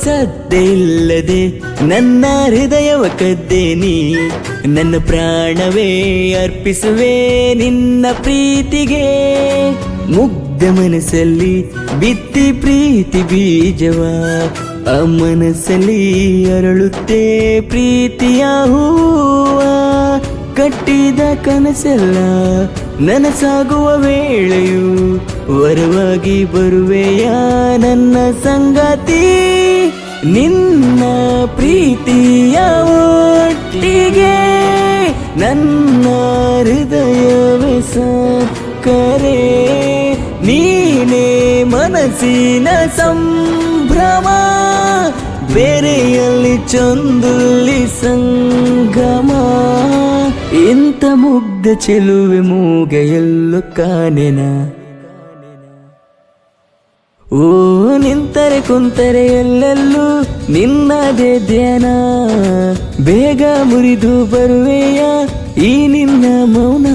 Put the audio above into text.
ಸದ್ದೆ ಇಲ್ಲದೆ ನನ್ನ ಹೃದಯವ ಕದ್ದೇನಿ, ನನ್ನ ಪ್ರಾಣವೇ ಅರ್ಪಿಸುವೆ ನಿನ್ನ ಪ್ರೀತಿಗೆ. ಮುಗ್ಧ ಮನಸ್ಸಲ್ಲಿ ಬಿತ್ತಿ ಪ್ರೀತಿ ಬೀಜವ, ಆ ಮನಸ್ಸಲ್ಲಿ ಅರಳುತ್ತೆ ಪ್ರೀತಿಯ ಹೂವ. ಕಟ್ಟಿದ ಕನಸೆಲ್ಲ ನನಸಾಗುವ ವೇಳೆಯು ವರವಾಗಿ ಬರುವೆಯ ನನ್ನ ಸಂಗಾತಿ. ನಿನ್ನ ಪ್ರೀತಿಯ ಒಟ್ಟಿಗೆ ನನ್ನ ಹೃದಯವೇ ಸಕ್ಕರೆ, ನೀನೇ ಮನಸ್ಸಿನ ಸಂಭ್ರಮ, ಬೇರೆಯಲ್ಲಿ ಚಂದುಲ್ಲಿ ಸಂಗಮ. ಇಂಥ ಮುಗ್ಧ ಚೆಲುವೆ ಮೂಗ ಎಲ್ಲೋ ಕಾಣೆನ. ಓ ನಿಂತರೆ ಕುಂತರೆ ಎಲ್ಲೆಲ್ಲೂ ನಿನ್ನದೇ ಧ್ಯಾನ, ಬೇಗ ಮುರಿದು ಬರುವೆಯ ಈ ನಿನ್ನ ಮೌನ.